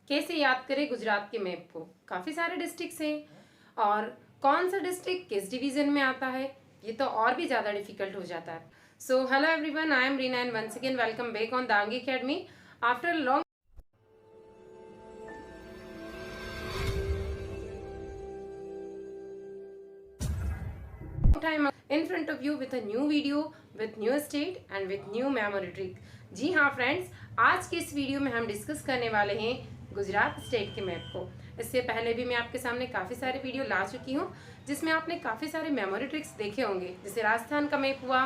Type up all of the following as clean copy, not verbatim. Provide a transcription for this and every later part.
कैसे याद करें गुजरात के मैप को। काफ़ी सारे डिस्ट्रिक्ट्स हैं और कौन सा डिस्ट्रिक्ट किस डिवीज़न में आता है ये तो और भी ज़्यादा डिफिकल्ट हो जाता है। So hello everyone, I am Reena and once again welcome back on Dangi academy after long time in front of you with a new video with new state and with new memory trick। जी हाँ friends, आज की इस video में हम discuss करने वाले हैं Gujarat state के मैप को। इससे पहले भी मैं आपके सामने काफ़ी सारे वीडियो ला चुकी हूँ जिसमें आपने काफ़ी सारे मेमोरी ट्रिक्स देखे होंगे, जैसे राजस्थान का मैप हुआ,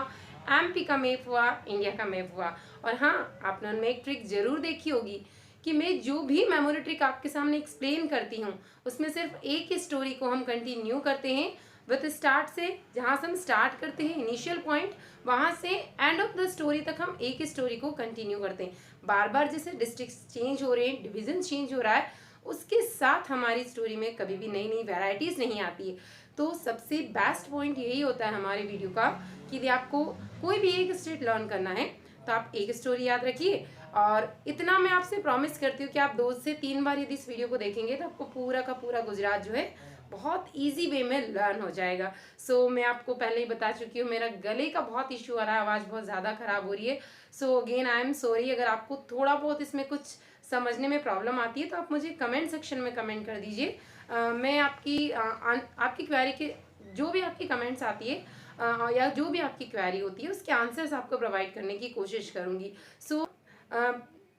एमपी का मैप हुआ, इंडिया का मैप हुआ। और हाँ, आपने उनमें एक ट्रिक जरूर देखी होगी कि मैं जो भी मेमोरी ट्रिक आपके सामने एक्सप्लेन करती हूँ उसमें सिर्फ एक ही स्टोरी को हम कंटिन्यू करते हैं विथ स्टार्ट से। जहाँ से हम स्टार्ट करते हैं इनिशियल पॉइंट, वहाँ से एंड ऑफ द स्टोरी तक हम एक ही स्टोरी को कंटिन्यू करते हैं। बार बार जैसे डिस्ट्रिक्ट चेंज हो रहे हैं, डिवीजन चेंज हो रहा है, उसके साथ हमारी स्टोरी में कभी भी नई नई वेराइटीज़ नहीं आती है। तो सबसे बेस्ट पॉइंट यही होता है हमारे वीडियो का कि यदि आपको कोई भी एक स्टेट लर्न करना है तो आप एक स्टोरी याद रखिए। और इतना मैं आपसे प्रॉमिस करती हूँ कि आप 2 से 3 बार यदि इस वीडियो को देखेंगे तो आपको पूरा का पूरा गुजरात जो है बहुत इजी वे में लर्न हो जाएगा। सो मैं आपको पहले ही बता चुकी हूँ, मेरा गले का बहुत इशू आ रहा है, आवाज़ बहुत ज़्यादा ख़राब हो रही है। So again I am sorry. अगर आपको थोड़ा बहुत इसमें कुछ समझने में प्रॉब्लम आती है तो आप मुझे कमेंट सेक्शन में कमेंट कर दीजिए। मैं आपकी क्वेरी के जो भी आपकी कमेंट्स आती है या जो भी आपकी क्वेरी होती है उसके आंसर्स आपको प्रोवाइड करने की कोशिश करूँगी। सो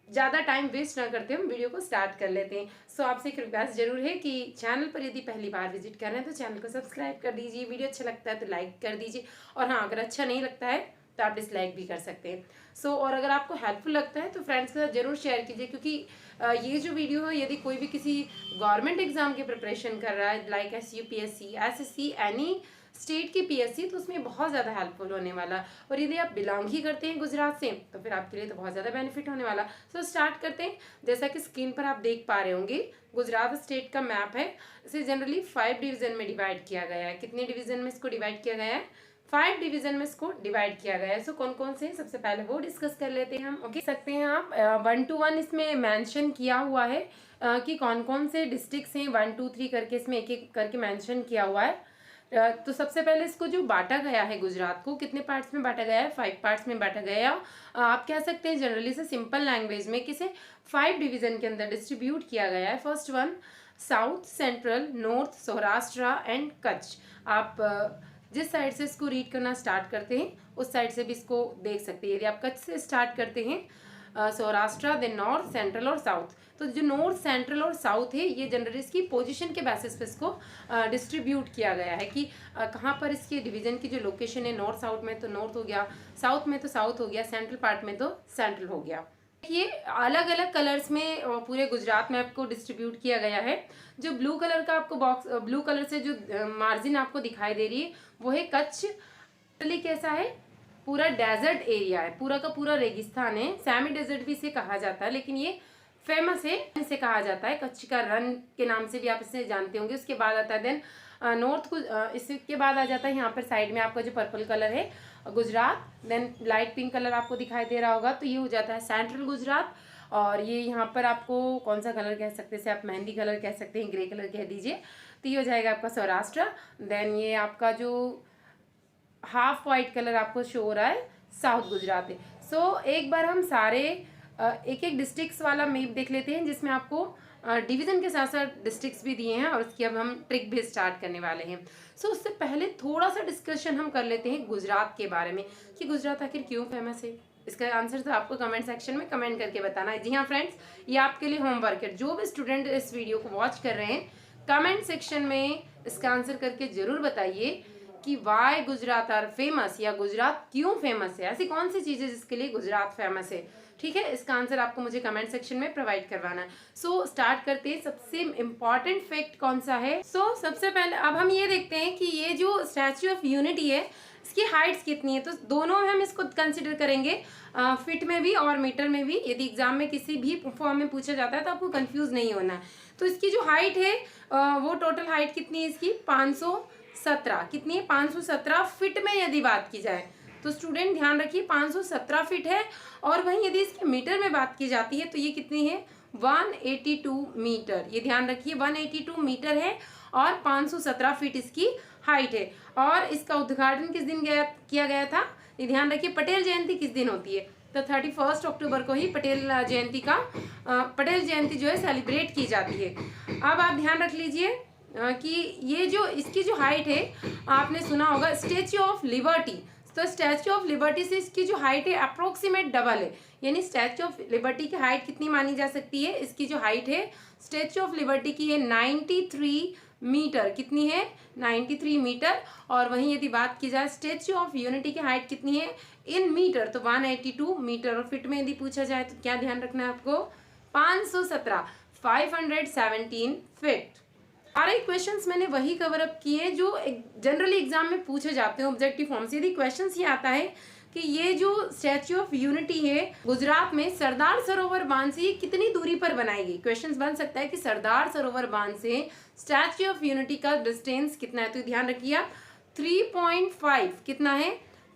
ज़्यादा टाइम वेस्ट ना करते हम वीडियो को स्टार्ट कर लेते हैं। सो आपसे एक रिक्वेस्ट जरूर है कि चैनल पर यदि पहली बार विजिट कर रहे हैं तो चैनल को सब्सक्राइब कर दीजिए, वीडियो अच्छा लगता है तो लाइक कर दीजिए, और हाँ, अगर अच्छा नहीं लगता है तो आप डिसलाइक भी कर सकते हैं। सो और अगर आपको हेल्पफुल लगता है तो फ्रेंड्स के साथ जरूर शेयर कीजिए, क्योंकि ये जो वीडियो है यदि कोई भी किसी गवर्नमेंट एग्जाम की प्रिपरेशन कर रहा है like SUPSC, SSC, any state की PSC, तो उसमें बहुत ज़्यादा हेल्पफुल होने वाला। और यदि आप बिलोंग ही करते हैं गुजरात से तो फिर आपके लिए तो बहुत ज़्यादा बेनिफिट होने वाला। सो स्टार्ट करते हैं। जैसा कि स्क्रीन पर आप देख पा रहे होंगे, गुजरात स्टेट का मैप है। इसे जनरली 5 डिवीजन में डिवाइड किया गया है। कितने डिवीजन में इसको डिवाइड किया गया है? 5 डिवीजन में इसको डिवाइड किया गया है। सो कौन कौन से, सबसे पहले वो डिस्कस कर लेते हैं हम। ओके, सकते हैं आप 1 to 1 इसमें मेंशन किया हुआ है कि कौन कौन से डिस्ट्रिक्ट्स हैं। 1 2 3 करके इसमें एक एक करके मेंशन किया हुआ है। तो सबसे पहले इसको जो बांटा गया है गुजरात को, कितने पार्ट्स में बांटा गया है? 5 पार्ट्स में बांटा गया है। आप कह सकते हैं जनरली से सिंपल लैंग्वेज में किसे 5 डिवीजन के अंदर डिस्ट्रीब्यूट किया गया है। First one, south, central, north, Saurashtra and Kutch. आप जिस साइड से इसको रीड करना स्टार्ट करते हैं उस साइड से भी इसको देख सकते हैं। यदि आप कच्छ से स्टार्ट करते हैं, सौराष्ट्र, देन नॉर्थ, सेंट्रल और साउथ, तो जो नॉर्थ, सेंट्रल और साउथ है ये जनरली इसकी पोजीशन के बेसिस पे इसको डिस्ट्रीब्यूट किया गया है कि कहाँ पर इसके डिवीजन की जो लोकेशन है, नॉर्थ साउथ में तो नॉर्थ हो गया, साउथ में तो साउथ हो गया, सेंट्रल पार्ट में तो सेंट्रल हो गया। ये अलग अलग कलर्स में पूरे गुजरात मैप को डिस्ट्रीब्यूट किया गया है। जो ब्लू कलर का आपको बॉक्स, ब्लू कलर से जो मार्जिन आपको दिखाई दे रही है वो है कच्छ। कैसा है? पूरा डेजर्ट एरिया है, पूरा का पूरा रेगिस्तान है। सेमी डेजर्ट भी इसे कहा जाता है, लेकिन ये फेमस है, इसे कहा जाता है कच्छ का रन के नाम से भी आप इसे जानते होंगे। उसके बाद आता है देन नॉर्थ को, इसके बाद आ जाता है यहाँ पर साइड में आपका जो पर्पल कलर है Gujarat, then light pink colour आपको दिखाई दे रहा होगा, तो ये हो जाता है सेंट्रल गुजरात। और ये यहाँ पर आपको कौन सा कलर कह सकते हैं? आप मेहंदी कलर कह सकते हैं, ग्रे कलर कह दीजिए, तो ये हो जाएगा आपका सौराष्ट्र। देन ये आपका जो हाफ वाइट कलर आपको शो हो रहा है साउथ गुजरात है। सो एक बार हम सारे एक एक डिस्ट्रिक्ट्स वाला मैप देख लेते हैं जिसमें आपको डिवीजन के साथ साथ डिस्ट्रिक्ट्स भी दिए हैं और उसकी अब हम ट्रिक भी स्टार्ट करने वाले हैं। सो उससे पहले थोड़ा सा डिस्कशन हम कर लेते हैं गुजरात के बारे में कि गुजरात आखिर क्यों फेमस है। इसका आंसर तो आपको कमेंट सेक्शन में कमेंट करके बताना है। जी हाँ फ्रेंड्स, ये आपके लिए होमवर्क है। जो भी स्टूडेंट इस वीडियो को वॉच कर रहे हैं कमेंट सेक्शन में इसका आंसर करके जरूर बताइए कि वाई गुजरात आर फेमस, या गुजरात क्यों फेमस है। ऐसी कौन सी चीज़ है जिसके लिए गुजरात फेमस है? ठीक है, इसका आंसर आपको मुझे कमेंट सेक्शन में प्रोवाइड करवाना है। सो स्टार्ट करते हैं। सबसे इम्पॉर्टेंट फैक्ट कौन सा है? सो सबसे पहले अब हम ये देखते हैं कि ये जो स्टैच्यू ऑफ यूनिटी है इसकी हाइट्स कितनी है। तो दोनों हम इसको कंसिडर करेंगे, फीट में भी और मीटर में भी। यदि एग्जाम में किसी भी फॉर्म में पूछा जाता है तो आपको कंफ्यूज नहीं होना है। तो इसकी जो हाइट है वो टोटल हाइट कितनी है इसकी? 517। कितनी है? 517 फीट में यदि बात की जाए तो स्टूडेंट ध्यान रखिए 517 फीट है। और वहीं यदि इसके मीटर में बात की जाती है तो ये कितनी है? 182 मीटर। ये ध्यान रखिए 182 मीटर है और 517 फीट इसकी हाइट है। और इसका उद्घाटन किस दिन किया गया था? ये ध्यान रखिए पटेल जयंती किस दिन होती है? तो 31 अक्टूबर को ही पटेल जयंती जो है सेलिब्रेट की जाती है। अब आप ध्यान रख लीजिए कि ये जो इसकी जो हाइट है, आपने सुना होगा स्टैच्यू ऑफ लिबर्टी। तो स्टैच्यू ऑफ लिबर्टी से इसकी जो हाइट है अप्रोक्सीमेट डबल है। यानी स्टैच्यू ऑफ लिबर्टी की हाइट कितनी मानी जा सकती है? इसकी जो हाइट है स्टैच्यू ऑफ लिबर्टी की है 93 मीटर। कितनी है? 93 मीटर। और वहीं यदि बात की जाए स्टैच्यू ऑफ यूनिटी की हाइट कितनी है इन मीटर, तो 182 मीटर। और फिट में यदि पूछा जाए तो क्या ध्यान रखना है आपको? 517 फीट। सारे क्वेश्चंस मैंने वही कवर अप किए हैं जो जनरली एग्जाम में पूछे जाते हैं ऑब्जेक्टिव फॉर्म से। यदि क्वेश्चंस ये आता है कि ये जो स्टैच्यू ऑफ यूनिटी है गुजरात में सरदार सरोवर बांध से कितनी दूरी पर बनाई गई, क्वेश्चंस बन सकता है कि सरदार सरोवर बांध से स्टैच्यू ऑफ यूनिटी का डिस्टेंस कितना है। तो ध्यान रखिए आप 3.5 कितना है?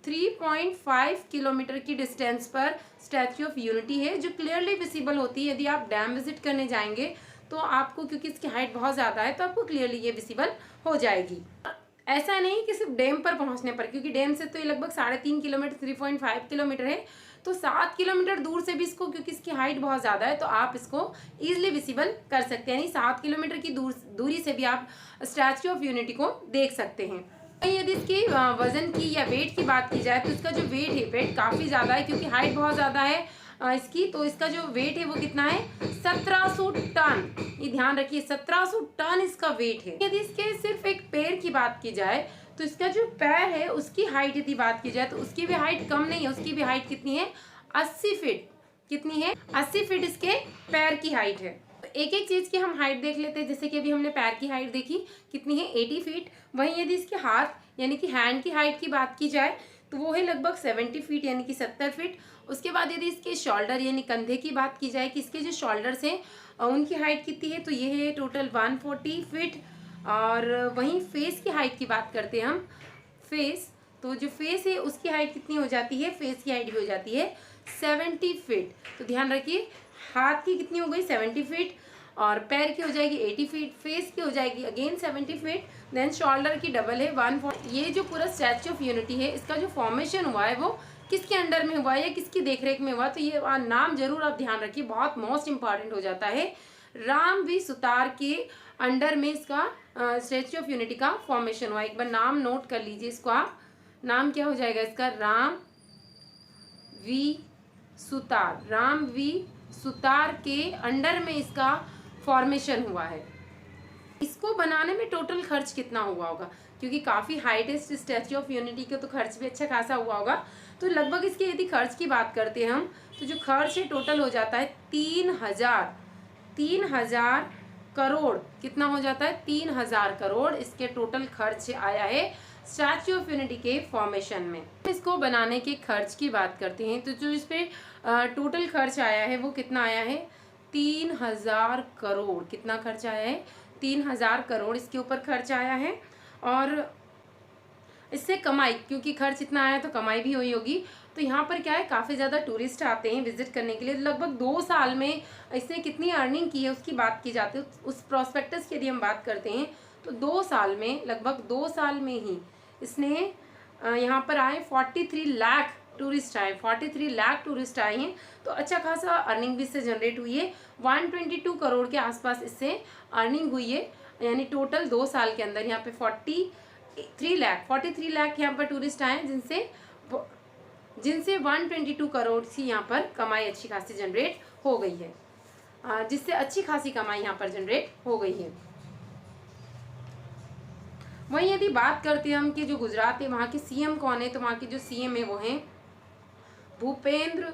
3.5 किलोमीटर की डिस्टेंस पर स्टैच्यू ऑफ यूनिटी है, जो क्लियरली विजिबल होती है। यदि आप डैम विजिट करने जाएंगे तो आपको, क्योंकि इसकी हाइट बहुत ज़्यादा है, तो आपको क्लियरली ये विजिबल हो जाएगी। ऐसा नहीं कि सिर्फ डैम पर पहुंचने पर, क्योंकि डैम से तो ये लगभग 3.5 किलोमीटर 3.5 किलोमीटर है, तो 7 किलोमीटर दूर से भी इसको, क्योंकि इसकी हाइट बहुत ज़्यादा है, तो आप इसको ईजिली विजिबल कर सकते हैं। यानी 7 किलोमीटर की दूरी से भी आप स्टैच्यू ऑफ यूनिटी को देख सकते हैं। यदि इसकी वजन की या वेट की बात की जाए तो इसका जो वेट है, वेट काफ़ी ज़्यादा है क्योंकि हाइट बहुत ज़्यादा है इसकी। तो इसका जो वेट है वो कितना है? 1700 टन। ये ध्यान रखिए 1700 टन इसका वेट है। यदि इसके सिर्फ एक पैर की बात की जाए तो इसका जो पैर है उसकी हाइट यदि बात की जाए तो उसकी भी हाइट कम नहीं है। उसकी भी हाइट कितनी है? 80 फीट। कितनी है? 80 फीट इसके पैर की हाइट है। एक एक चीज की हम हाइट देख लेते हैं। जैसे कि अभी हमने पैर की हाइट देखी, कितनी है? 80 फीट। वहीं यदि इसके हाथ यानी कि हैंड की हाइट की बात की जाए तो वो है लगभग 70 फीट यानी कि 70 फीट। उसके बाद यदि इसके शोल्डर यानी कंधे की बात की जाए कि इसके जो शोल्डर्स हैं उनकी हाइट कितनी है, तो ये है टोटल 140 फीट। और वहीं फेस की हाइट की बात करते हैं हम, फेस, तो जो फेस है उसकी हाइट कितनी हो जाती है? फेस की हाइट भी हो जाती है 70 फीट। तो ध्यान रखिए हाथ की कितनी हो गई? 70 फीट, और पैर की हो जाएगी 80 फीट, फेस की हो जाएगी अगेन 70 फीट, देन शोल्डर की डबल है 140। ये जो पूरा स्टैच्यू ऑफ यूनिटी है इसका जो फॉर्मेशन हुआ है वो किसके अंडर में हुआ है या किसकी देखरेख में हुआ? तो ये नाम जरूर आप ध्यान रखिए, बहुत मोस्ट इंपॉर्टेंट हो जाता है। राम वी सुतार के अंडर में इसका स्टैच्यू ऑफ यूनिटी का फॉर्मेशन हुआ। एक बार नाम नोट कर लीजिए इसको आप। नाम क्या हो जाएगा इसका? राम वी सुतार। राम वी सुतार के अंडर में इसका फॉर्मेशन हुआ है। इसको बनाने में टोटल खर्च कितना हुआ होगा? क्योंकि काफ़ी हाइट है स्टैच्यू ऑफ यूनिटी के, तो खर्च भी अच्छा खासा हुआ होगा। तो लगभग इसके यदि खर्च की बात करते हैं हम तो जो खर्च है टोटल हो जाता है 3000 करोड़। कितना हो जाता है? 3000 करोड़ इसके टोटल खर्च आया है स्टैच्यू ऑफ यूनिटी के फॉर्मेशन में। इसको बनाने के खर्च की बात करते हैं तो जो इस पे टोटल खर्च आया है वो कितना आया है? 3000 करोड़। कितना खर्च आया है? 3000 करोड़ इसके ऊपर खर्च आया है। और इससे कमाई, क्योंकि खर्च इतना आया तो कमाई भी हुई होगी। तो यहाँ पर क्या है, काफ़ी ज़्यादा टूरिस्ट आते हैं विजिट करने के लिए। लगभग 2 साल में इसने कितनी अर्निंग की है उसकी बात की जाती है। उस प्रोस्पेक्टस की यदि हम बात करते हैं तो 2 साल में, लगभग 2 साल में ही इसने यहाँ पर आए 43 लाख टूरिस्ट आए, 43 लाख टूरिस्ट आए हैं। तो अच्छा खासा अर्निंग भी इससे जनरेट हुई है। 122 करोड़ के आसपास इससे अर्निंग हुई है। यानी टोटल 2 साल के अंदर यहाँ पे 43 लाख यहाँ पर टूरिस्ट आए जिनसे 122 करोड़ की यहाँ पर कमाई अच्छी खासी जनरेट हो गई है, जिससे अच्छी खासी कमाई यहाँ पर जनरेट हो गई है। वहीं यदि बात करते हैं हम कि जो गुजरात है वहाँ के सीएम कौन है, तो वहाँ के जो सीएम है वो हैं भूपेंद्र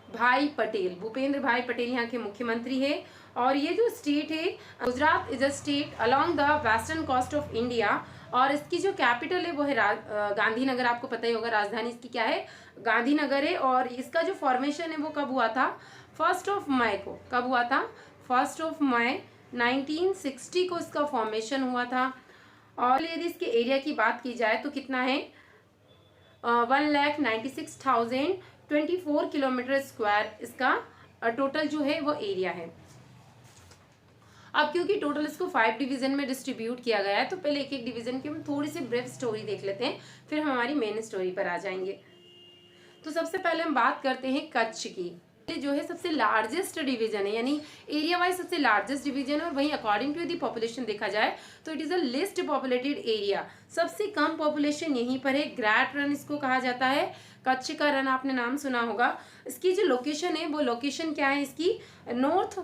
भाई पटेल। भूपेंद्र भाई पटेल यहाँ के मुख्यमंत्री है। और ये जो स्टेट है Gujarat is a state along the western coast of India. और इसकी जो कैपिटल है वो है गांधीनगर। आपको पता ही होगा राजधानी इसकी क्या है? गांधीनगर है। और इसका जो फॉर्मेशन है वो कब हुआ था? 1 मई को। कब हुआ था? 1 मई 1960 को इसका फॉर्मेशन हुआ था। और यदि इसके एरिया की बात की जाए तो कितना है? 1,96,024 किलोमीटर स्क्वायर इसका टोटल जो है वो एरिया है। अब क्योंकि टोटल इसको 5 डिवीजन में डिस्ट्रीब्यूट किया गया है, तो पहले एक एक डिवीजन की हम थोड़ी सी ब्रीफ स्टोरी देख लेते हैं, फिर हम हमारी मेन स्टोरी पर आ जाएंगे। तो सबसे पहले हम बात करते हैं कच्छ की। जो है सबसे लार्जेस्ट डिवीजन है, यानी एरिया वाइज सबसे लार्जेस्ट डिवीजन है, और वहीं अकॉर्डिंग टू द पॉपुलेशन देखा जाए तो it is a list populated area. सबसे कम पॉपुलेशन यहीं पर है। ग्रेट रन इसको कहा जाता है, कच्छ का रन आपने नाम सुना होगा। इसकी जो लोकेशन है वो लोकेशन क्या है इसकी, नॉर्थ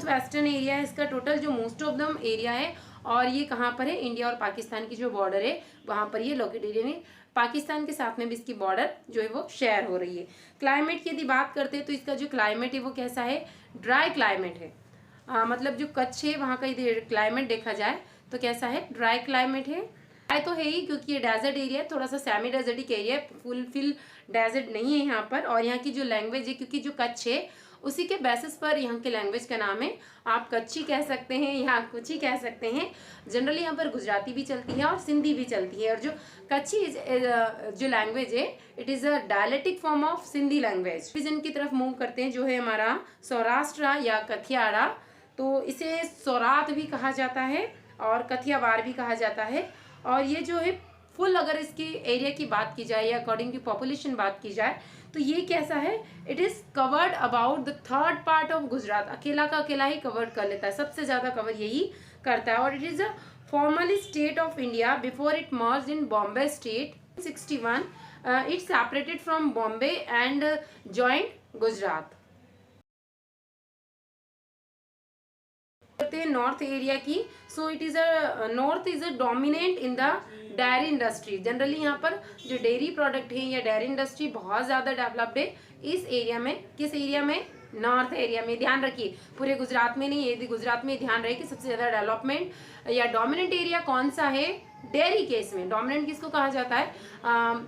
वेस्टर्न एरिया है इसका टोटल, जो मोस्ट ऑफ द एरिया है। और ये कहाँ पर है, इंडिया और पाकिस्तान की जो बॉर्डर है वहाँ पर ये लोकेटेड है। पाकिस्तान के साथ में भी इसकी बॉर्डर जो है वो शेयर हो रही है। क्लाइमेट की यदि बात करते हैं तो इसका जो क्लाइमेट है वो कैसा है, ड्राई क्लाइमेट है। मतलब जो कच्छ है वहाँ का यदि क्लाइमेट देखा जाए तो कैसा है, ड्राई क्लाइमेट है। ड्राई तो है ही क्योंकि ये डेजर्ट एरिया है, थोड़ा सा सेमी डेजर्टिक एरिया है, फुल डेजर्ट नहीं है यहाँ पर। और यहाँ की जो लैंग्वेज है, क्योंकि जो कच्छ है उसी के बेसिस पर यहाँ के लैंग्वेज का नाम है, आप कच्ची कह सकते हैं या कुछ ही कह सकते हैं। जनरली यहाँ पर गुजराती भी चलती है और सिंधी भी चलती है। और जो कच्ची जो लैंग्वेज है it is a dialectic form of Sindhi language. Region की तरफ मूव करते हैं जो है हमारा सौराष्ट्र या कथियाड़ा, तो इसे सौरात भी कहा जाता है और कथियावाड़ भी कहा जाता है। और ये जो है फुल अगर इसकी एरिया की बात की जाए या अकॉर्डिंग टू पॉपुलेशन बात की जाए तो ये कैसा है, it is covered about the third part of Gujarat. अकेला का अकेला ही कवर कर लेता है, सबसे ज्यादा कवर यही करता है। और it is a formerly state of India before it merged in Bombay state 61। It separated from Bombay and joined Gujarat. North area की, so it is a north is a dominant in the dairy industry. Generally यहाँ पर जो dairy product है या dairy industry बहुत ज्यादा developed है इस एरिया में। किस एरिया में, नॉर्थ एरिया में। ध्यान रखिए पूरे गुजरात में नहीं, यदि गुजरात में ध्यान रहे कि सबसे ज्यादा डेवलपमेंट या डोमिनेंट एरिया कौन सा है, डेयरी केस में। डोमिनेंट किसको कहा जाता है,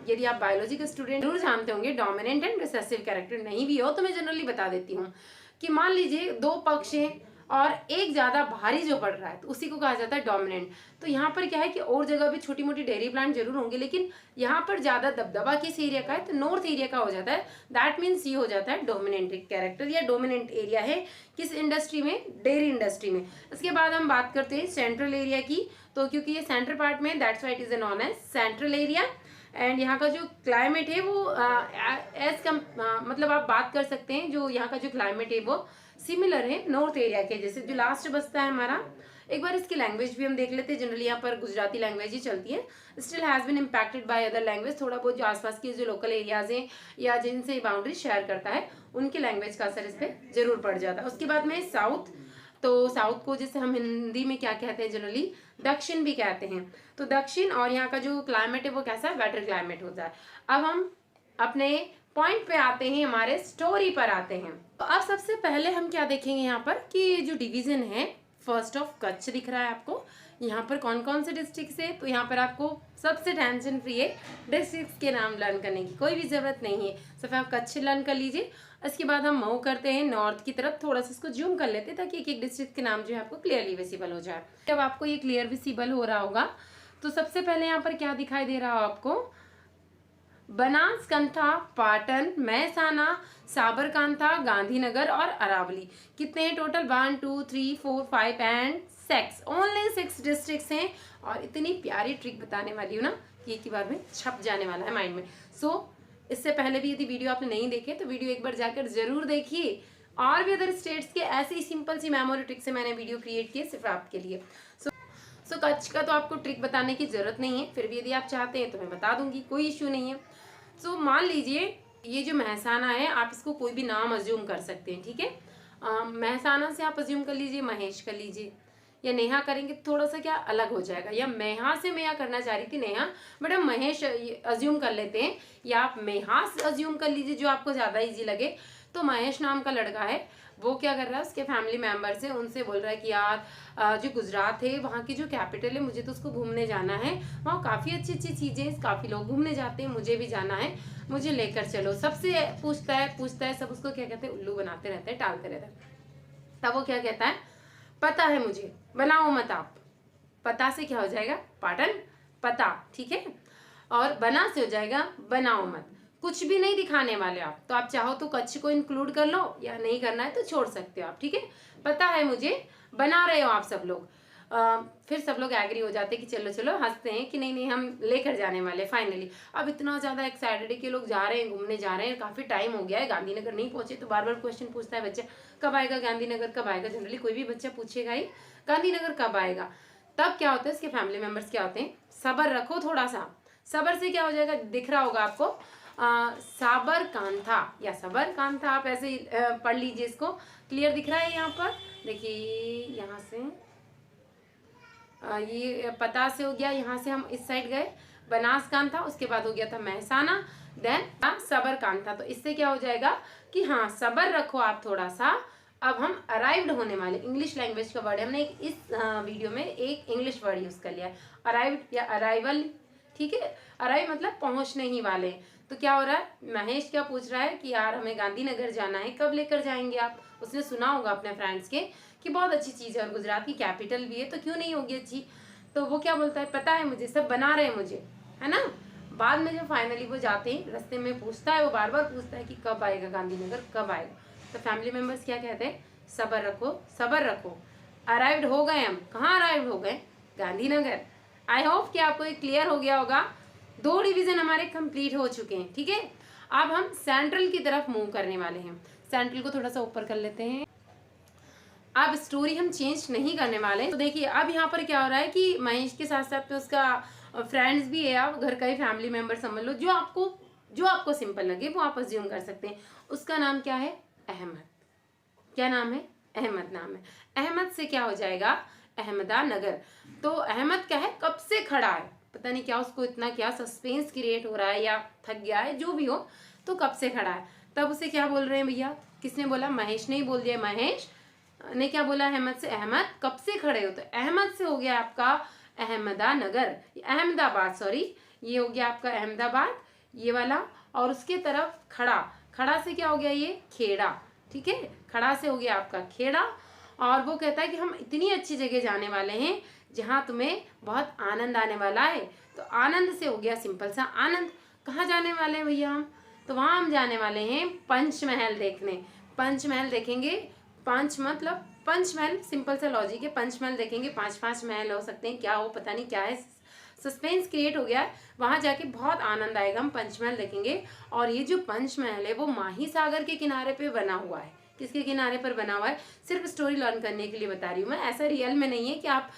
यदि आप बायोलॉजी के स्टूडेंट जरूर जानते होंगे, डोमिनेंट एंड रिसेसिव कैरेक्टर। नहीं भी हो तो मैं जनरली बता देती हूँ कि मान लीजिए दो पक्ष हैं और एक ज्यादा भारी जो पड़ रहा है तो उसी को कहा जाता है डोमिनेंट। तो यहाँ पर क्या है कि और जगह भी छोटी मोटी डेयरी प्लांट जरूर होंगे, लेकिन यहाँ पर ज्यादा दबदबा किस एरिया का है तो नॉर्थ एरिया का हो जाता है। दैट मीन्स ये हो जाता है डोमिनेंट कैरेक्टर या डोमिनेंट एरिया है किस इंडस्ट्री में, डेयरी इंडस्ट्री में। इसके बाद हम बात करते हैं सेंट्रल एरिया की, तो क्योंकि ये सेंट्रल पार्ट में that's why it is known as central area. And यहाँ का जो क्लाइमेट है वो मतलब आप बात कर सकते हैं जो यहाँ का जो क्लाइमेट है वो सिमिलर है नॉर्थ एरिया के जैसे। जो लास्ट बचता है हमारा, एक बार इसकी लैंग्वेज भी हम देख लेते हैं। जनरली यहाँ पर गुजराती लैंग्वेज ही चलती है। Still has been impacted by other language. थोड़ा बहुत जो आसपास के जो लोकल एरियाज हैं या जिनसे बाउंड्री शेयर करता है उनकी लैंग्वेज का असर इस पर जरूर पड़ जाता है। उसके बाद में साउथ, तो साउथ को जैसे हम हिंदी में क्या कहते हैं, जनरली दक्षिण भी कहते हैं। तो दक्षिण और यहाँ का जो क्लाइमेट है वो कैसा है, वेटर क्लाइमेट होता है। अब हम अपने पॉइंट पे आते हैं, हमारे स्टोरी पर आते हैं। तो अब सबसे पहले हम क्या देखेंगे यहाँ पर कि ये जो डिवीजन है फर्स्ट ऑफ कच्छ दिख रहा है आपको, यहाँ पर कौन कौन से डिस्ट्रिक्ट है। तो यहाँ पर आपको सबसे टेंशन फ्री है, डिस्ट्रिक्ट के नाम लर्न करने की कोई भी जरूरत नहीं है। सिर्फ आप कच्छ लर्न कर लीजिए। इसके बाद हम मूव करते हैं नॉर्थ की तरफ, थोड़ा सा इसको जूम कर लेते हैं ताकि एक एक डिस्ट्रिक्ट के नाम जो है आपको क्लियरली विजिबल हो जाए। जब आपको ये क्लियर विजिबल हो रहा होगा तो सबसे पहले यहाँ पर क्या दिखाई दे रहा हो आपको, बनासकांठा, पाटन, महसाना, साबरकांठा, गांधीनगर और अरावली। कितने हैं टोटल, 1 2 3 4 5 एंड 6, ओनली 6 डिस्ट्रिक्ट्स हैं। और इतनी प्यारी ट्रिक बताने वाली हूँ ना कि एक ही बार में छप जाने वाला है माइंड में। सो इससे पहले भी यदि वीडियो आपने नहीं देखे तो वीडियो एक बार जाकर जरूर देखिए। और भी अदर स्टेट्स के ऐसे ही सिंपल सी मेमोरी ट्रिक से मैंने वीडियो क्रिएट किए सिर्फ आपके लिए। सो कच्छ का तो आपको ट्रिक बताने की जरूरत नहीं है, फिर भी यदि आप चाहते हैं तो मैं बता दूंगी, कोई इश्यू नहीं है। सो मान लीजिए ये जो महसाना है आप इसको कोई भी नाम अज्यूम कर सकते हैं, ठीक है। महसाना से आप अज्यूम कर लीजिए महेश कर लीजिए, या नेहा करेंगे थोड़ा सा क्या अलग हो जाएगा, या मेहा से मैं करना चाह रही थी नेहा, बट हम महेश अज्यूम कर लेते हैं, या आप मेहास अज्यूम कर लीजिए जो आपको ज़्यादा ईजी लगे। तो महेश नाम का लड़का है, वो क्या कर रहा है, उसके फैमिली मेम्बर्स है उनसे बोल रहा है कि यार जो गुजरात है वहाँ की जो कैपिटल है मुझे तो उसको घूमने जाना है, वहाँ काफ़ी अच्छी अच्छी चीज़ें, काफ़ी लोग घूमने जाते हैं, मुझे भी जाना है, मुझे लेकर चलो। सबसे पूछता है, सब उसको क्या कहते हैं, उल्लू बनाते रहते हैं, टालते रहते हैं। तब वो क्या कहता है, पता है मुझे, बनाओ मत आप। पता से क्या हो जाएगा, पाटन, पता, ठीक है। और बना से हो जाएगा बनाओ मत। कुछ भी नहीं दिखाने वाले आप। तो आप चाहो तो कच्छ को इंक्लूड कर लो, या नहीं करना है तो छोड़ सकते हो आप, ठीक है। पता है मुझे, बना रहे हो आप सब लोग। फिर सब लोग एग्री हो जाते हैं कि चलो चलो, हंसते हैं कि नहीं नहीं हम लेकर जाने वाले फाइनली। अब इतना ज़्यादा एक्साइटेड है कि लोग जा रहे हैं, घूमने जा रहे हैं, काफ़ी टाइम हो गया है, गांधीनगर नहीं पहुंचे। तो बार बार क्वेश्चन पूछता है बच्चा, कब आएगा गांधीनगर, कब आएगा। जनरली कोई भी बच्चा पूछेगा ही गांधीनगर कब आएगा। तब क्या होता है, इसके फैमिली मेम्बर्स क्या होते हैं, सब्र रखो थोड़ा सा। सब्र से क्या हो जाएगा, दिख रहा होगा आपको, साबर कांथा या सबर कांथा, आप ऐसे ही पढ़ लीजिए इसको। क्लियर दिख रहा है यहाँ पर, देखिए यहाँ से ये पता से हो गया, यहाँ से हम इस साइड गए बनास कांथा, उसके बाद हो गया था महसाना, देन सबर कांथा। तो इससे क्या हो जाएगा कि हाँ सबर रखो आप थोड़ा सा। अब हम अराइव्ड होने वाले, इंग्लिश लैंग्वेज का वर्ड है, हमने इस वीडियो में एक इंग्लिश वर्ड यूज कर लिया है, अराइव्ड या अराइवल, ठीक है। अराइव मतलब पहुंचने ही वाले। तो क्या हो रहा है, महेश क्या पूछ रहा है कि यार हमें गांधीनगर जाना है, कब लेकर जाएंगे आप। उसने सुना होगा अपने फ्रेंड्स के कि बहुत अच्छी चीज़ है और गुजरात की कैपिटल भी है, तो क्यों नहीं होगी अच्छी। तो वो क्या बोलता है, पता है मुझे, सब बना रहे हैं मुझे, है ना। बाद में जब फाइनली वो जाते हैं, रास्ते में पूछता है, वो बार बार पूछता है कि कब आएगा गांधीनगर, कब आएगा। तो फैमिली मेम्बर्स क्या कहते हैं, सब्र रखो सब्र रखो। अराइव्ड हो गए हम, कहाँ अराइव्ड हो गए, गांधीनगर। आई होप कि आपको ये क्लियर हो गया होगा। 2 डिवीजन हमारे कंप्लीट हो चुके हैं, ठीक है। अब हम सेंट्रल की तरफ मूव करने वाले हैं। सेंट्रल को थोड़ा सा ऊपर कर लेते हैं। अब स्टोरी हम चेंज नहीं करने वाले। तो देखिए अब यहाँ पर क्या हो रहा है कि महेश के साथ साथ में उसका फ्रेंड्स भी है, आप घर का ही फैमिली मेम्बर समझ लो, जो आपको सिंपल लगे वो आप अज्यूम कर सकते हैं। उसका नाम क्या है, अहमद। क्या नाम है, अहमद नाम है। अहमद से क्या हो जाएगा, अहमदानगर। तो अहमद क्या है, कब से खड़ा है, पता नहीं क्या उसको इतना क्या सस्पेंस क्रिएट हो रहा है या थक गया है, जो भी हो, तो कब से खड़ा है। तब उसे क्या बोल रहे हैं भैया, किसने बोला, महेश ने ही बोल दिया। महेश ने क्या बोला अहमद से, अहमद कब से खड़े हो। तो अहमद से हो गया आपका अहमदानगर, अहमदाबाद सॉरी, ये हो गया आपका अहमदाबाद ये वाला। और उसके तरफ खड़ा, खड़ा से क्या हो गया, ये खेड़ा, ठीक है। खड़ा से हो गया आपका खेड़ा। और वो कहता है कि हम इतनी अच्छी जगह जाने वाले हैं जहाँ तुम्हें बहुत आनंद आने वाला है। तो आनंद से हो गया सिंपल सा आनंद। कहाँ जाने वाले हैं भैया हम, तो वहाँ हम जाने वाले हैं पंचमहल देखने। पंचमहल देखेंगे, पंच मतलब पंचमहल, सिंपल सा लॉजिक है। पंचमहल देखेंगे, 5 महल हो सकते हैं, क्या हो पता नहीं क्या है, सस्पेंस क्रिएट हो गया है। वहाँ जाके बहुत आनंद आएगा, हम पंचमहल देखेंगे। और ये जो पंचमहल है वो माही सागर के किनारे पे बना हुआ है। किसके किनारे पर बना हुआ है, सिर्फ स्टोरी लर्न करने के लिए बता रही हूँ मैं, ऐसा रियल में नहीं है कि आप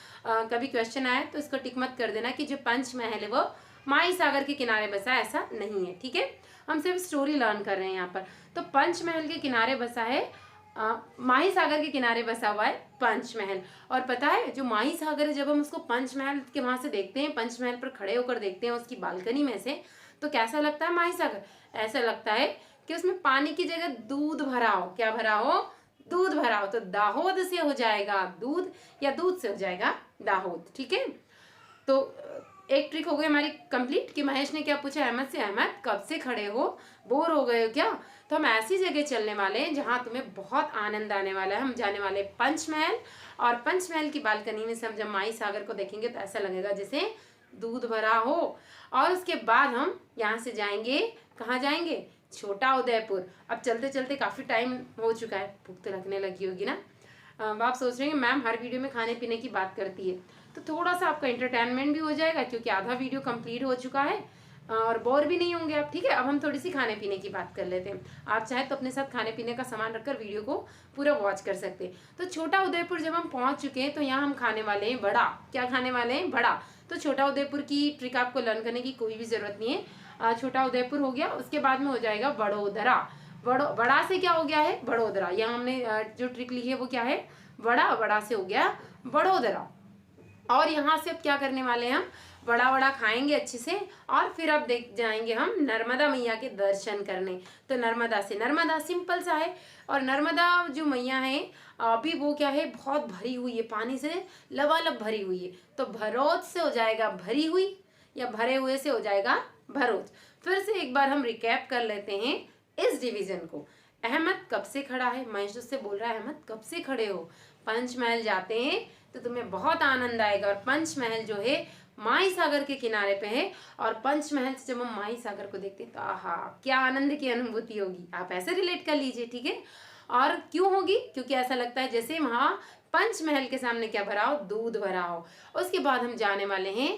कभी क्वेश्चन आए तो इसको टिक मत कर देना कि जो पंचमहल है वो माही सागर के किनारे बसा है, ऐसा नहीं है, ठीक है। हम सिर्फ स्टोरी लर्न कर रहे हैं यहाँ पर। तो पंचमहल के किनारे बसा है, माही सागर के किनारे बसा हुआ है पंचमहल। और पता है जो माही सागर है, जब हम उसको पंचमहल के वहां से देखते हैं, पंचमहल पर खड़े होकर देखते हैं उसकी बालकनी में से, तो कैसा लगता है माही सागर, ऐसा लगता है कि उसमें पानी की जगह दूध भरा हो। क्या भरा हो, दूध भरा हो। तो दाहोद से हो जाएगा दूध, या दूध से हो जाएगा दाहोद, ठीक है। तो एक ट्रिक हो गई हमारी कंप्लीट कि महेश ने क्या पूछा अहमद से, अहमद कब से खड़े हो, बोर हो गए हो क्या। तो हम ऐसी जगह चलने वाले हैं जहाँ तुम्हें बहुत आनंद आने वाला है। हम जाने वाले पंचमहल, और पंचमहल की बालकनी में से हम जब माही सागर को देखेंगे तो ऐसा लगेगा जैसे दूध भरा हो। और उसके बाद हम यहाँ से जाएंगे, कहाँ जाएंगे, छोटा उदयपुर। अब चलते चलते काफ़ी टाइम हो चुका है, भूख तो लगने लगी होगी ना। आप सोच रहे हैं मैम हर वीडियो में खाने पीने की बात करती है, तो थोड़ा सा आपका एंटरटेनमेंट भी हो जाएगा क्योंकि आधा वीडियो कंप्लीट हो चुका है और बोर भी नहीं होंगे आप, ठीक है। अब हम थोड़ी सी खाने पीने की बात कर लेते हैं। आप चाहे तो अपने साथ खाने पीने का सामान रखकर वीडियो को पूरा वॉच कर सकते हैं। तो छोटा उदयपुर जब हम पहुंच चुके हैं तो यहाँ हम खाने वाले हैं बड़ा। क्या खाने वाले हैं, बड़ा। तो छोटा उदयपुर की ट्रिक आपको लर्न करने की कोई भी ज़रूरत नहीं है। छोटा उदयपुर हो गया, उसके बाद में हो जाएगा बड़ोदरा। बड़ा से क्या हो गया है, बड़ोदरा। यहाँ हमने जो ट्रिक ली है वो क्या है, बड़ा से हो गया बड़ोदरा। और यहाँ से अब क्या करने वाले हैं, हम बड़ा खाएंगे अच्छे से, और फिर अब देख जाएंगे हम नर्मदा मैया के दर्शन करने। तो नर्मदा से, नर्मदा सिंपल सा है। और नर्मदा जो मैया है अभी वो क्या है, बहुत भरी हुई है, पानी से लबालब भरी हुई है। तो भरोच से हो जाएगा भरी हुई, या भरे हुए से हो जाएगा भरोच। फिर से एक बार हम रिकैप कर लेते हैं इस डिवीजन को। अहमद कब से खड़ा है, महेश उससे बोल रहा है अहमद कब से खड़े हो। पंचमहल जाते हैं तो तुम्हें बहुत आनंद आएगा। और पंचमहल जो है माही सागर के किनारे पे है। और पंचमहल से जब हम माही सागर को देखते हैं तो आहा क्या आनंद की अनुभूति होगी, आप ऐसे रिलेट कर लीजिए, ठीक है। और क्यों होगी, क्योंकि ऐसा लगता है जैसे वहाँ पंचमहल के सामने क्या भरा हो, दूध भरा हो। उसके बाद हम जाने वाले हैं,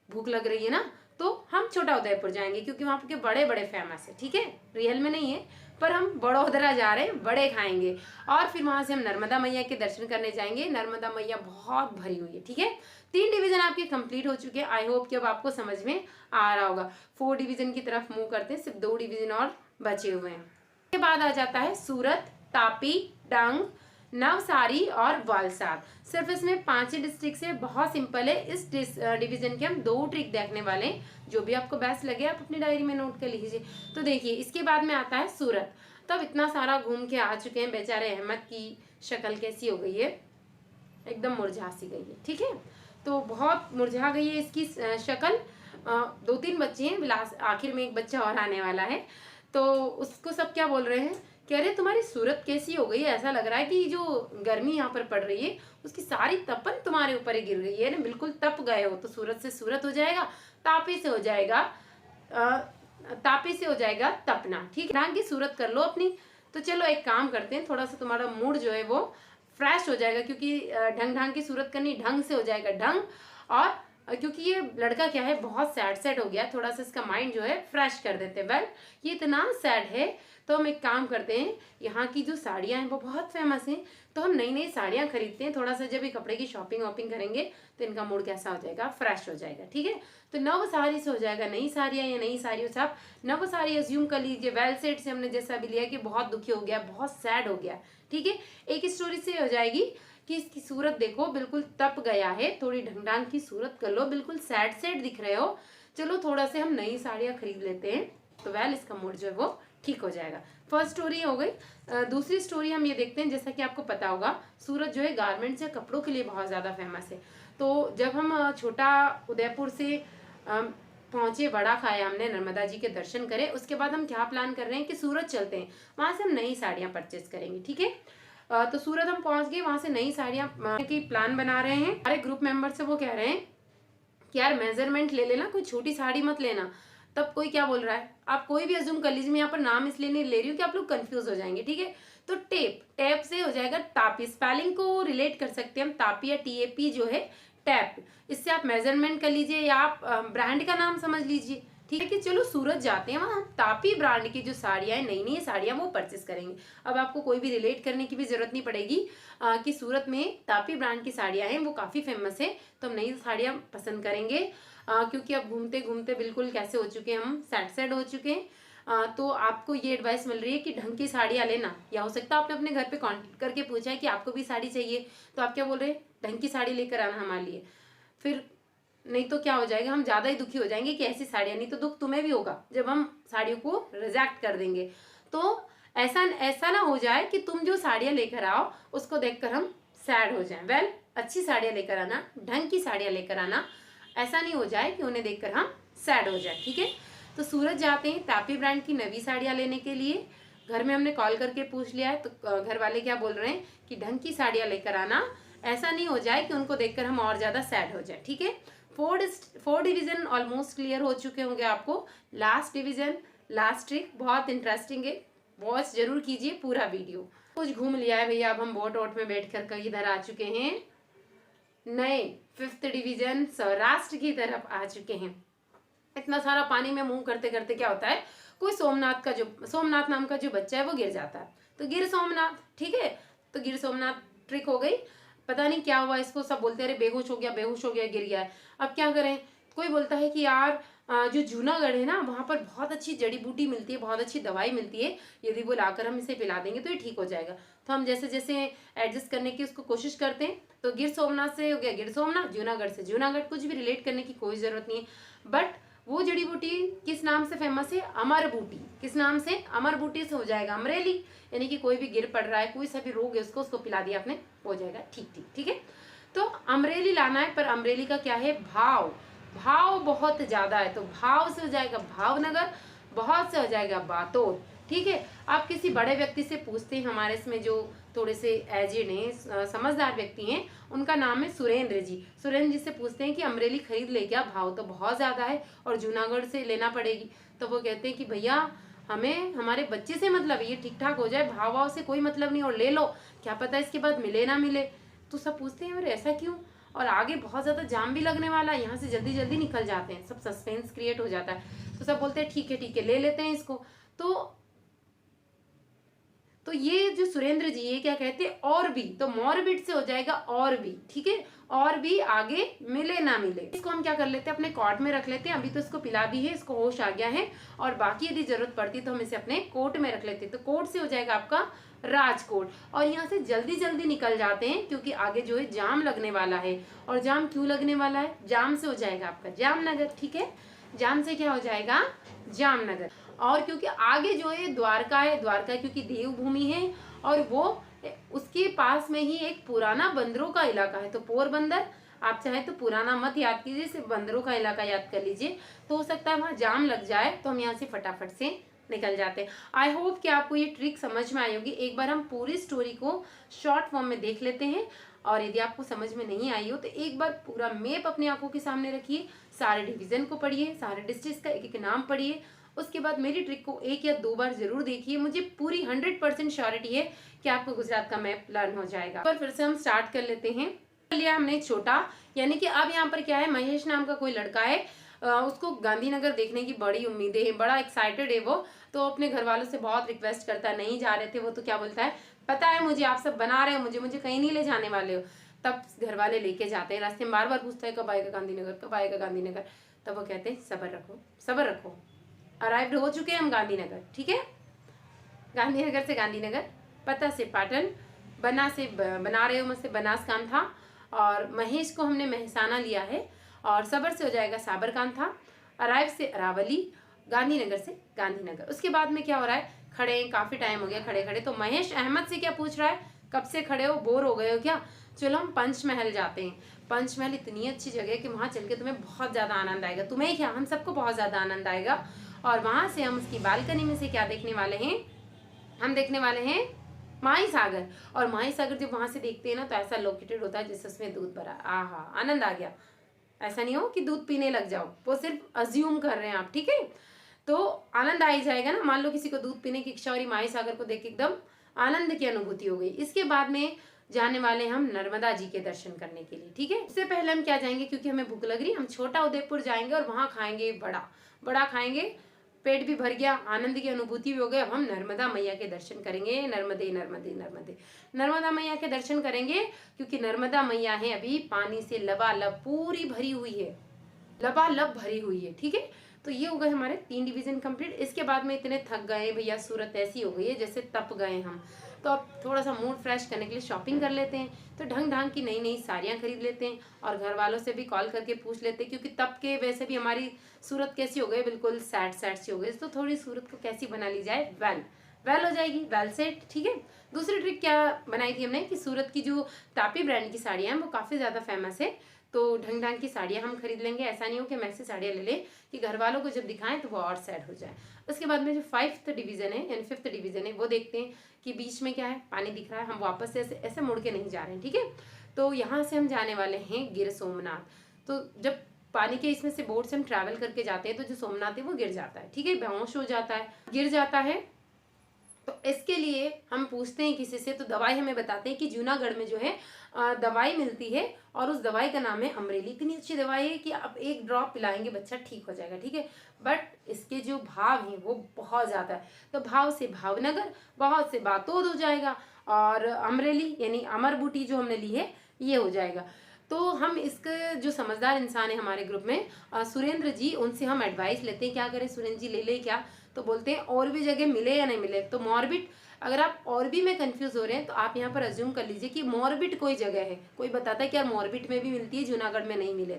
भूख लग रही है ना, तो हम छोटा उदयपुर जाएंगे क्योंकि वहाँ के बड़े बड़े फेमस है, ठीक है। रियल में नहीं है पर हम बड़ोदरा जा रहे हैं, बड़े खाएंगे। और फिर वहाँ से हम नर्मदा मैया के दर्शन करने जाएंगे। नर्मदा मैया बहुत भरी हुई है, ठीक है। 3 डिवीजन आपके कंप्लीट हो चुके हैं। आई होप कि अब आपको समझ में आ रहा होगा। 4 डिवीजन की तरफ मूव करते हैं, सिर्फ 2 डिवीजन और बचे हुए हैं। उसके बाद आ जाता है सूरत, तापी, डांग, नवसारी और वलसाड। सिर्फ इसमें 5 ही डिस्ट्रिक्ट है, बहुत सिंपल है। इस डिवीजन के हम 2 ट्रिक देखने वाले हैं, जो भी आपको बेस्ट लगे आप अपनी डायरी में नोट कर लीजिए। तो देखिए इसके बाद में आता है सूरत। तब इतना सारा घूम के आ चुके हैं, बेचारे अहमद की शक्ल कैसी हो गई है, एकदम मुरझा सी गई है, ठीक है। तो बहुत मुरझा गई है इसकी शक्ल। 2-3 बच्चे हैं, बिलास आखिर में एक बच्चा और आने वाला है। तो उसको सब क्या बोल रहे हैं, कह रहे तुम्हारी सूरत कैसी हो गई है, ऐसा लग रहा है कि जो गर्मी यहाँ पर पड़ रही है उसकी सारी तपन तुम्हारे ऊपर ही गिर गई है ना, बिल्कुल तप गए हो। तो सूरत से सूरत हो जाएगा, तापी से हो जाएगा तापी से हो जाएगा तपना, ठीक है। ढंग की सूरत कर लो अपनी। तो चलो एक काम करते हैं, थोड़ा सा तुम्हारा मूड जो है वो फ्रेश हो जाएगा, क्योंकि ढंग की सूरत करनी, ढंग से हो जाएगा ढंग। और क्योंकि ये लड़का क्या है बहुत सैड हो गया, थोड़ा सा इसका माइंड जो है फ्रेश कर देते हैं। वेल ये इतना सैड है तो हम एक काम करते हैं, यहाँ की जो साड़ियाँ हैं वो बहुत फेमस हैं, तो हम नई नई साड़ियाँ खरीदते हैं। थोड़ा सा जब ये कपड़े की शॉपिंग वॉपिंग करेंगे तो इनका मूड कैसा हो जाएगा, फ्रेश हो जाएगा, ठीक है। तो नवसारी से हो जाएगा नई साड़ियाँ, या नई साड़ियों से आप नवसारी अज्यूम कर लीजिए। वेल सेट से हमने जैसा भी लिया कि बहुत दुखी हो गया, बहुत सैड हो गया, ठीक है। एक स्टोरी से हो जाएगी कि इसकी सूरत देखो बिल्कुल तप गया है, थोड़ी ढंग की सूरत कर लो, बिल्कुल सैड दिख रहे हो, चलो थोड़ा से हम नई साड़ियाँ खरीद लेते हैं, तो वेल इसका मूड जो है वो ठीक हो जाएगा। फर्स्ट स्टोरी हो गई। दूसरी स्टोरी हम ये देखते हैं, जैसा कि आपको पता होगा सूरत जो है गारमेंट्स या कपड़ों के लिए बहुत ज़्यादा फेमस है। तो जब हम छोटा उदयपुर से पहुंचे, बड़ा खाया हमने, नर्मदा जी के दर्शन करे, उसके बाद हम क्या प्लान कर रहे हैं कि सूरत चलते हैं, वहाँ से हम नई साड़ियाँ परचेज करेंगे, ठीक है। तो सूरत हम पहुंच गए, वहाँ से नई साड़ियाँ की प्लान बना रहे हैं। हमारे ग्रुप मेंबर से वो कह रहे हैं कि यार मेजरमेंट ले लेना, कोई छोटी साड़ी मत लेना। तब कोई क्या बोल रहा है, आप कोई भी अज्यूम कर लीजिए, मैं यहाँ पर नाम इसलिए नहीं ले रही हूँ कि आप लोग कंफ्यूज हो जाएंगे, ठीक है। तो टेप से हो जाएगा तापी, स्पेलिंग को रिलेट कर सकते हैं हम, तापी या TAP जो है टैप, इससे आप मेजरमेंट कर लीजिए या आप ब्रांड का नाम समझ लीजिए, ठीक है। कि चलो सूरत जाते हैं, वहाँ तापी ब्रांड की जो साड़ियाँ हैं, नई नई साड़ियाँ वो परचेस करेंगे। अब आपको कोई भी रिलेट करने की भी जरूरत नहीं पड़ेगी कि सूरत में तापी ब्रांड की साड़ियाँ हैं, वो काफ़ी फेमस है, तो हम नई साड़ियाँ पसंद करेंगे। क्योंकि अब घूमते घूमते बिल्कुल कैसे हो चुके हैं, हम सैड हो चुके हैं। तो आपको ये एडवाइस मिल रही है कि ढंग की साड़ियाँ लेना, या हो सकता है आपने अपने घर पे कांटेक्ट करके पूछा है कि आपको भी साड़ी चाहिए, तो आप क्या बोल रहे हैं, ढंग की साड़ी लेकर आना हमारे लिए। फिर नहीं तो क्या हो जाएगा, हम ज़्यादा ही दुखी हो जाएंगे कि ऐसी साड़ियाँ, नहीं तो दुख तुम्हें भी होगा जब हम साड़ियों को रिजेक्ट कर देंगे। तो ऐसा ना हो जाए कि तुम जो साड़ियाँ लेकर आओ उसको देखकर हम सैड हो जाएं। वेल अच्छी साड़ियाँ लेकर आना, ढंग की साड़ियाँ लेकर आना, ऐसा नहीं हो जाए कि उन्हें देखकर हम सैड हो जाए, ठीक है। तो सूरत जाते हैं तापी ब्रांड की नवी साड़ियाँ लेने के लिए। घर में हमने कॉल करके पूछ लिया है, तो घर वाले क्या बोल रहे हैं कि ढंग की साड़ियाँ लेकर आना, ऐसा नहीं हो जाए कि उनको देखकर हम और ज़्यादा सैड हो जाए, ठीक है। 4 डिवीजन ऑलमोस्ट क्लियर हो चुके होंगे आपको। लास्ट डिवीजन, लास्ट ट्रिक बहुत इंटरेस्टिंग है, वॉच जरूर कीजिए पूरा वीडियो। कुछ घूम लिया है भैया, अब हम बोट में बैठ कर इधर आ चुके हैं, नए 5th डिवीजन सौराष्ट्र की तरफ आ चुके हैं। इतना सारा पानी में मूव करते करते क्या होता है, कोई सोमनाथ नाम का जो बच्चा है वो गिर जाता है, तो गिर सोमनाथ, ठीक है। तो गिर सोमनाथ ट्रिक हो गई, पता नहीं क्या हुआ इसको, सब बोलते हैं बेहोश हो गया गिर गया है। अब क्या करें, कोई बोलता है कि यार जो जूनागढ़ है ना, वहाँ पर बहुत अच्छी जड़ी बूटी मिलती है, बहुत अच्छी दवाई मिलती है, यदि वो लाकर हम इसे पिला देंगे तो ये ठीक हो जाएगा। तो हम जैसे जैसे एडजस्ट करने की उसको कोशिश करते हैं। तो गिर सोमनाथ से हो गया गिर सोमनाथ, जूनागढ़ से जूनागढ़, कुछ भी रिलेट करने की कोई ज़रूरत नहीं है। बट वो जड़ी बूटी किस नाम से फेमस है, अमर बूटी। किस नाम से, अमर बूटी से हो जाएगा अमरेली, यानी कि कोई भी गिर पड़ रहा है, कोई सा भी रोग है उसको पिला दिया आपने, हो जाएगा ठीक है। तो अमरेली लाना है, पर अमरेली का क्या है, भाव बहुत ज़्यादा है, तो भाव से हो जाएगा भावनगर, बहुत से हो जाएगा बातोल, ठीक है। आप किसी बड़े व्यक्ति से पूछते हैं, हमारे इसमें जो थोड़े से एजेड हैं, समझदार व्यक्ति हैं, उनका नाम है सुरेंद्र जी। सुरेंद्र जी से पूछते हैं कि अमरेली खरीद ले क्या, भाव तो बहुत ज़्यादा है और जूनागढ़ से लेना पड़ेगी। तो वो कहते हैं कि भैया हमें हमारे बच्चे से मतलब है, ये ठीक ठाक हो जाए, भाव भाव से कोई मतलब नहीं, और ले लो, क्या पता इसके बाद मिले ना मिले। तो सब पूछते हैं अरे ऐसा क्यों, और आगे बहुत ज़्यादा जाम भी लगने वाला है, यहाँ से जल्दी जल्दी निकल जाते हैं, सब सस्पेंस क्रिएट हो जाता है। तो सब बोलते हैं ठीक है ले लेते हैं इसको। तो ये जो सुरेंद्र जी ये क्या कहते हैं, और भी, तो मॉर्बिड से हो जाएगा और भी, ठीक है, और भी आगे मिले ना मिले। इसको हम क्या कर लेते हैं, अपने कॉट में रख लेते हैं। अभी तो इसको पिला दी है, इसको होश आ गया है, और बाकी यदि जरूरत पड़ती तो हम इसे अपने कोट में रख लेते हैं। तो कोट से हो जाएगा आपका राजकोट, और यहाँ से जल्दी जल्दी निकल जाते हैं क्योंकि आगे जो है जाम लगने वाला है। और जाम क्यों लगने वाला है, जाम से हो जाएगा आपका जामनगर, ठीक है, जाम से क्या हो जाएगा जामनगर। और क्योंकि आगे जो है द्वारका है, द्वारका क्योंकि देवभूमि है, और वो उसके पास में ही एक पुराना बंदरों का इलाका है। तो पोरबंदर, आप चाहे तो पुराना मत याद कीजिए, सिर्फ बंदरों का इलाका याद कर लीजिए, तो हो सकता है वहाँ जाम लग जाए, तो हम यहाँ से फटाफट से निकल जाते हैं। आई होप कि आपको ये ट्रिक समझ में आई होगी। एक बार हम पूरी स्टोरी को शॉर्ट फॉर्म में देख लेते हैं, और यदि आपको समझ में नहीं आई हो तो एक बार पूरा मैप अपनी आंखों के सामने रखिए, सारे डिवीजन को पढ़िए, सारे डिस्ट्रिक्ट का एक एक नाम पढ़िए, उसके बाद मेरी ट्रिक को 1 या 2 बार जरूर देखिए। मुझे पूरी 100% श्योरिटी है कि आपको गुजरात का मैप लर्न हो जाएगा। पर फिर से हम स्टार्ट कर लेते हैं। लिया हमने छोटा, यानी कि अब यहाँ पर क्या है, महेश नाम का कोई लड़का है, उसको गांधीनगर देखने की बड़ी उम्मीदें हैं, बड़ा एक्साइटेड है वो। तो अपने घर वालों से बहुत रिक्वेस्ट करता है, नहीं जा रहे थे वो, तो क्या बोलता है, पता है मुझे आप सब बना रहे हो, मुझे कहीं नहीं ले जाने वाले हो। तब घर वाले लेके जाते हैं, रास्ते में बार बार पूछता है कब आएगा गांधीनगर, कब आएगा गांधीनगर। तब वो कहते हैं सब्र रखो सब्र रखो। अराइव्ड हो चुके हैं हम गांधीनगर, ठीक है, गांधीनगर से गांधीनगर, पता से पाटन, बना से बना रहे हो से बनासकांठा, और महेश को हमने महसाना लिया है, और सबर से हो जाएगा साबरकांठा, अराइव से अरावली, गांधीनगर से गांधीनगर। उसके बाद में क्या हो रहा है, खड़े काफी टाइम हो गया खड़े खड़े। तो महेश अहमद से क्या पूछ रहा है, कब से खड़े हो, बोर हो गए हो क्या, चलो हम पंचमहल जाते हैं। पंचमहल इतनी अच्छी जगह है कि वहां चल के तुम्हें बहुत ज्यादा आनंद आएगा, तुम्हें क्या, हम सबको बहुत ज्यादा आनंद आएगा। और वहां से हम उसकी बालकनी में से क्या देखने वाले हैं, हम देखने वाले हैं माही सागर। और माही सागर जब वहां से देखते हैं ना, तो ऐसा लोकेटेड होता है जैसे उसमें दूध भरा, आहा आनंद आ गया। ऐसा नहीं हो कि दूध पीने लग जाओ, वो सिर्फ अज्यूम कर रहे हैं आप, ठीक है, तो आनंद आ ही जाएगा ना। मान लो किसी को दूध पीने की इच्छा हो रही, माही सागर को देख के एकदम आनंद की अनुभूति हो गई। इसके बाद में जाने वाले हम नर्मदा जी के दर्शन करने के लिए, ठीक है। इससे पहले हम क्या जाएंगे, क्योंकि हमें भूख लग रही है, हम छोटा उदयपुर जाएंगे और वहां खाएंगे बड़ा खाएंगे, पेट भी भर गया, आनंद की अनुभूति भी हो गई। अब हम नर्मदा मैया के दर्शन करेंगे, नर्मदे नर्मदे नर्मदे, नर्मदा मैया के दर्शन करेंगे, क्योंकि नर्मदा मैया है अभी पानी से लबालब पूरी भरी हुई है, लबालब भरी हुई है, ठीक है। तो ये हो गए हमारे 3 डिवीजन कंप्लीट। इसके बाद में इतने थक गए भैया, सूरत ऐसी हो गई है जैसे तप गए हम, तो अब थोड़ा सा मूड फ्रेश करने के लिए शॉपिंग कर लेते हैं। तो ढंग ढंग की नई नई साड़ियाँ खरीद लेते हैं, और घर वालों से भी कॉल करके पूछ लेते हैं, क्योंकि तब के वैसे भी हमारी सूरत कैसी हो गई, बिल्कुल सैड सी हो गई। तो थोड़ी सूरत को कैसी बना ली जाए, वेल हो जाएगी, वेल सेट, ठीक है। दूसरी ट्रिक क्या बनाई थी हमने कि सूरत की जो तापी ब्रांड की साड़ियाँ हैं वो काफ़ी ज़्यादा फेमस है, तो ढंग ढंग की साड़ियाँ हम खरीद लेंगे। ऐसा नहीं हो कि हम ऐसी साड़ियाँ ले लें कि घर वालों को जब दिखाएं तो वो और सैड हो जाए। उसके बाद में जो 5th डिवीजन है यानी 5th डिवीजन है, वो देखते हैं कि बीच में क्या है, पानी दिख रहा है, हम वापस से ऐसे मुड़ के नहीं जा रहे हैं, ठीक है। तो यहाँ से हम जाने वाले हैं गिर सोमनाथ। तो जब पानी के इसमें से बोट से हम ट्रैवल करके जाते हैं तो जो सोमनाथ है वो गिर जाता है, ठीक है, बेहोश हो जाता है, गिर जाता है। तो इसके लिए हम पूछते हैं किसी से, तो दवाई हमें बताते हैं कि जूनागढ़ में जो है दवाई मिलती है, और उस दवाई का नाम है अमरेली। इतनी अच्छी दवाई है कि आप 1 ड्रॉप पिलाएंगे बच्चा ठीक हो जाएगा, ठीक है। बट इसके जो भाव हैं वो बहुत ज़्यादा है, तो भाव से भावनगर, बहुत से बातोद हो जाएगा, और अमरेली यानी अमर बूटी जो हमने ली है ये हो जाएगा। तो हम इसके जो समझदार इंसान है हमारे ग्रुप में सुरेंद्र जी, उनसे हम एडवाइस लेते हैं क्या करें, सुरेंद्र जी ले ले क्या, तो बोलते हैं और भी जगह मिले या नहीं मिले। तो मॉर्बिट, अगर आप और भी में कंफ्यूज हो रहे हैं तो आप यहाँ पर अज्यूम कर लीजिए कि मॉर्बिट कोई जगह है, कोई बताता है कि यार मॉर्बिट में भी मिलती है, जूनागढ़ में नहीं मिले।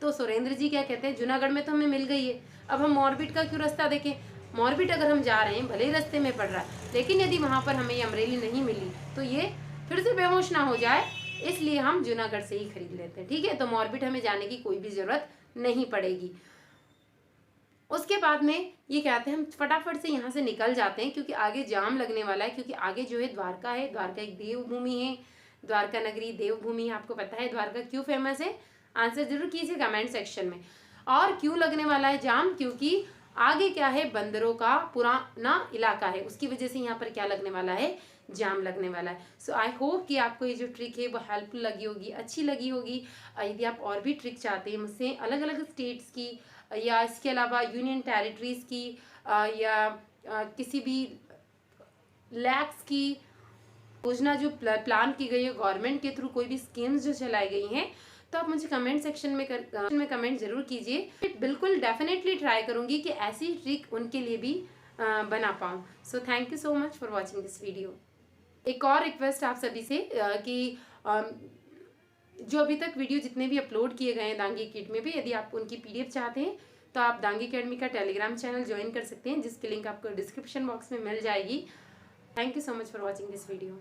तो सुरेंद्र जी क्या कहते हैं, जूनागढ़ में तो हमें मिल गई है, अब हम मॉर्बिट का क्यों रास्ता देखें। मॉर्बिट अगर हम जा रहे हैं, भले ही रास्ते में पड़ रहा है, लेकिन यदि वहाँ पर हमें ये अमरेली नहीं मिली तो ये फिर से बेहोश ना हो जाए, इसलिए हम जूनागढ़ से ही खरीद लेते हैं, ठीक है। तो मॉर्बिट हमें जाने की कोई भी जरूरत नहीं पड़ेगी। उसके बाद में ये कहते हैं हम फटाफट से यहाँ से निकल जाते हैं क्योंकि आगे जाम लगने वाला है, क्योंकि आगे जो है द्वारका है। द्वारका एक देवभूमि है, द्वारका नगरी देवभूमि है। आपको पता है द्वारका क्यों फेमस है? आंसर जरूर कीजिए कमेंट सेक्शन में। और क्यों लगने वाला है जाम? क्योंकि आगे क्या है, बंदरों का पुराना इलाका है, उसकी वजह से यहाँ पर क्या लगने वाला है, जाम लगने वाला है। सो आई होप कि आपको ये जो ट्रिक है वो हेल्पफुल लगी होगी, अच्छी लगी होगी। यदि आप और भी ट्रिक चाहते हैं मुझसे अलग अलग स्टेट्स की या इसके अलावा यूनियन टेरिटरीज की या किसी भी लैक्स की योजना जो प्लान की गई है गवर्नमेंट के थ्रू, कोई भी स्कीम्स जो चलाई गई हैं, तो आप मुझे कमेंट सेक्शन में कमेंट जरूर कीजिए। बिल्कुल डेफिनेटली ट्राई करूंगी कि ऐसी ट्रिक उनके लिए भी बना पाऊँ। So thank you so much for watching this video. एक और रिक्वेस्ट आप सभी से कि जो अभी तक वीडियो जितने भी अपलोड किए गए हैं दांगी किट में भी, यदि आप उनकी PDF चाहते हैं तो आप दांगी अकेडमी का टेलीग्राम चैनल ज्वाइन कर सकते हैं, जिसकी लिंक आपको डिस्क्रिप्शन बॉक्स में मिल जाएगी। Thank you so much for watching this video.